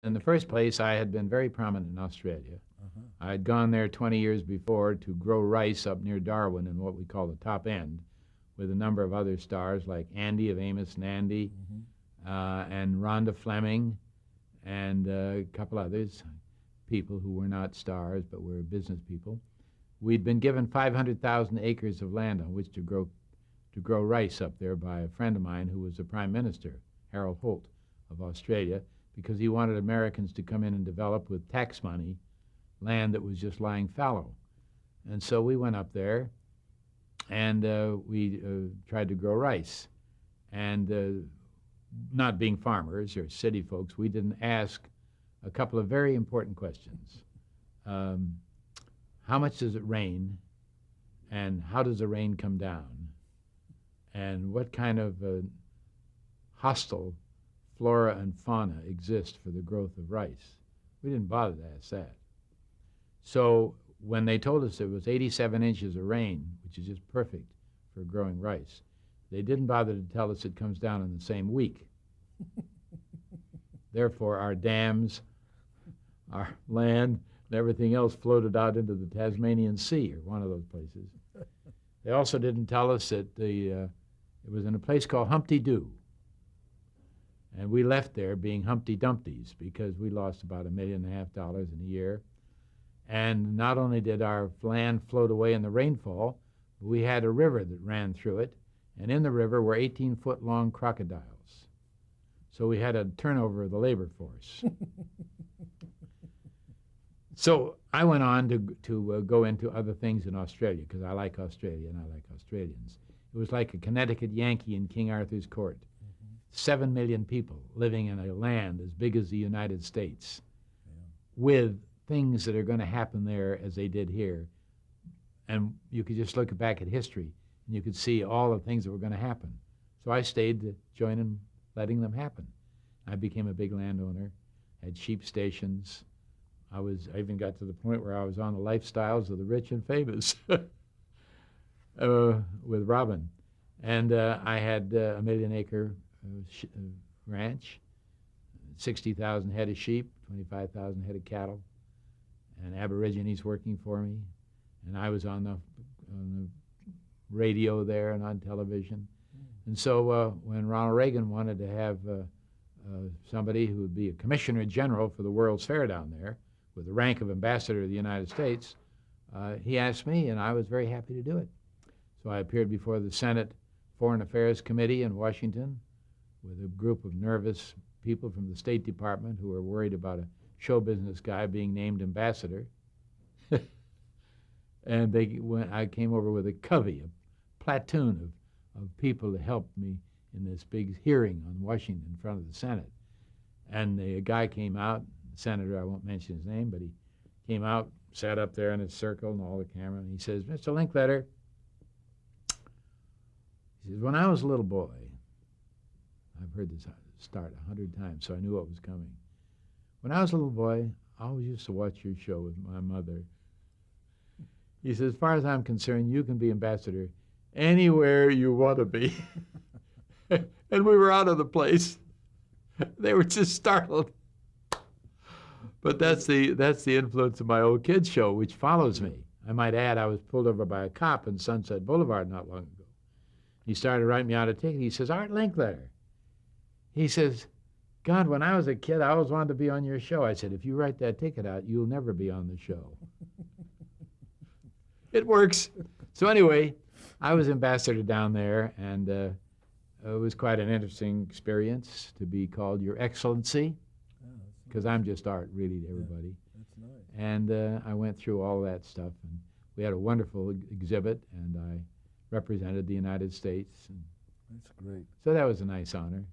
In the first place, I had been very prominent in Australia. Uh-huh. I had gone there 20 years before to grow rice up near Darwin in what we call the top end, with a number of other stars like Andy of Amos and Andy, and Rhonda Fleming, and a couple others, people who were not stars but were business people. We'd been given 500,000 acres of land on which to grow rice up there by a friend of mine who was the Prime Minister, Harold Holt of Australia, because he wanted Americans to come in and develop with tax money land that was just lying fallow. And so we went up there and we tried to grow rice. And not being farmers or city folks, we didn't ask a couple of very important questions. How much does it rain? And how does the rain come down? And what kind of hostile flora and fauna exist for the growth of rice? We didn't bother to ask that. So when they told us it was 87 inches of rain, which is just perfect for growing rice, they didn't bother to tell us it comes down in the same week. Therefore, our dams, our land, and everything else floated out into the Tasmanian Sea, or one of those places. They also didn't tell us that it was in a place called Humpty Doo. And we left there being Humpty Dumptys because we lost about $1.5 million in a year. And not only did our land float away in the rainfall, but we had a river that ran through it. And in the river were 18-foot-long crocodiles. So we had a turnover of the labor force. So I went on to go into other things in Australia because I like Australia and I like Australians. It was like a Connecticut Yankee in King Arthur's court. 7 million people living in a land as big as the United States, with things that are going to happen there as they did here. And you could just look back at history and you could see all the things that were going to happen. So I stayed to join in letting them happen. I became a big landowner, had sheep stations. I even got to the point where I was on the lifestyles of the rich and famous with Robin. And I had a 1-million-acre ranch, 60,000 head of sheep, 25,000 head of cattle, and Aborigines working for me. And I was on the radio there and on television. And so when Ronald Reagan wanted to have somebody who would be a commissioner general for the World's Fair down there with the rank of ambassador of the United States, he asked me, and I was very happy to do it. So I appeared before the Senate Foreign Affairs Committee in Washington with a group of nervous people from the State Department who were worried about a show business guy being named ambassador. And I came over with a covey, a platoon of people to help me in this big hearing on Washington in front of the Senate. And the guy came out, the senator, I won't mention his name, but he came out, sat up there in a circle and all the camera, and he says, "Mr. Linkletter," he says, "when I was a little boy," I've heard this start 100 times, so I knew what was coming. "When I was a little boy, I always used to watch your show with my mother." He says, "As far as I'm concerned, you can be ambassador anywhere you want to be." And we were out of the place. They were just startled. But that's the influence of my old kids show, which follows me. I might add, I was pulled over by a cop in Sunset Boulevard not long ago. He started writing me out a ticket. He says, "Art Linkletter." He says, "God, when I was a kid, I always wanted to be on your show." I said, "If you write that ticket out, you'll never be on the show." It works. So anyway, I was ambassador down there, and it was quite an interesting experience to be called Your Excellency, because I'm just Art, really, to everybody. Yeah, that's nice. And I went through all that stuff, and we had a wonderful exhibit, and I represented the United States. And That's great. so that was a nice honor.